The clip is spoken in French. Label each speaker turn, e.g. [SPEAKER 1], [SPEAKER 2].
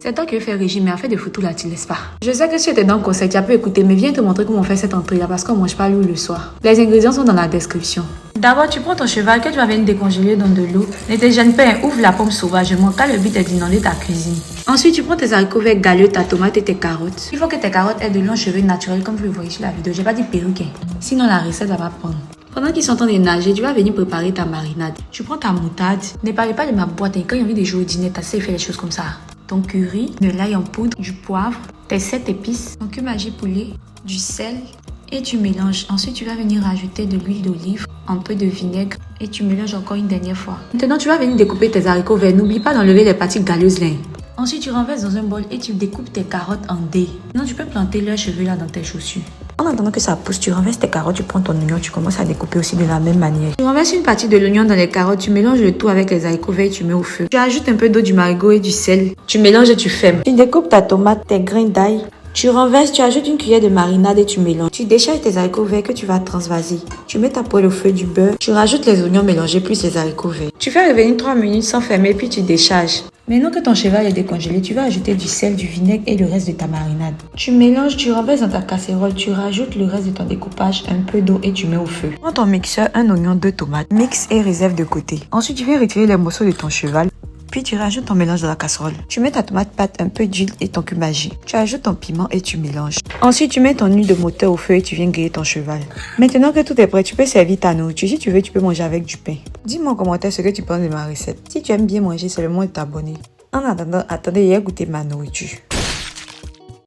[SPEAKER 1] C'est toi qui veux faire régime, mais en fait de photos là, tu laisses pas. Je sais que si tu étais dans le conseil, tu as pu écouter, mais viens te montrer comment on fait cette entrée là parce qu'on mange pas l'eau le soir. Les ingrédients sont dans la description. D'abord, tu prends ton cheval que tu vas venir décongeler dans de l'eau. Ne te gêne pas, ouvre la pomme sauvagement car le but est d'inonder ta cuisine. Ensuite, tu prends tes haricots verts galeux, ta tomate et tes carottes. Il faut que tes carottes aient de longs cheveux naturels comme vous le voyez sur la vidéo. J'ai pas dit perruque. Sinon, la recette va pas prendre. Pendant qu'ils sont en train de nager, tu vas venir préparer ta marinade. Tu prends ta moutarde. Ne parlez pas de ma boîte. Quand il y a envie de jouer au dîner, tu sais faire les choses comme ça. Ton curry, de l'ail en poudre, du poivre, tes 7 épices, ton cumin poulet, du sel et tu mélanges. Ensuite, tu vas venir rajouter de l'huile d'olive, un peu de vinaigre et tu mélanges encore une dernière fois. Maintenant, tu vas venir découper tes haricots verts. N'oublie pas d'enlever les parties galeuses là. Ensuite, tu renverses dans un bol et tu découpes tes carottes en dés. Non, tu peux planter leurs cheveux là dans tes chaussures. En attendant que ça pousse, tu renverses tes carottes, tu prends ton oignon, tu commences à découper aussi de la même manière. Tu renverses une partie de l'oignon dans les carottes, tu mélanges le tout avec les haricots verts et tu mets au feu. Tu ajoutes un peu d'eau, du marigot et du sel. Tu mélanges et tu fermes. Tu découpes ta tomate, tes grains d'ail. Tu renverses, tu ajoutes une cuillère de marinade et tu mélanges. Tu décharges tes haricots verts que tu vas transvaser. Tu mets ta poêle au feu, du beurre. Tu rajoutes les oignons mélangés plus les haricots verts. Tu fais revenir 3 minutes sans fermer puis tu décharges. Maintenant que ton cheval est décongelé, tu vas ajouter du sel, du vinaigre et le reste de ta marinade. Tu mélanges, tu renverses dans ta casserole, tu rajoutes le reste de ton découpage, un peu d'eau et tu mets au feu. Prends ton mixeur, un oignon, 2 tomates, mixe et réserve de côté. Ensuite, tu viens retirer les morceaux de ton cheval. Puis tu rajoutes ton mélange dans la casserole. Tu mets ta tomate pâte, un peu d'huile et ton cumin. Tu ajoutes ton piment et tu mélanges. Ensuite, tu mets ton huile de moteur au feu et tu viens griller ton cheval. Maintenant que tout est prêt, tu peux servir ta nourriture. Si tu veux, tu peux manger avec du pain. Dis-moi en commentaire ce que tu penses de ma recette. Si tu aimes bien manger, c'est le moment de t'abonner. En attendant, attendez, j'ai goûté ma nourriture.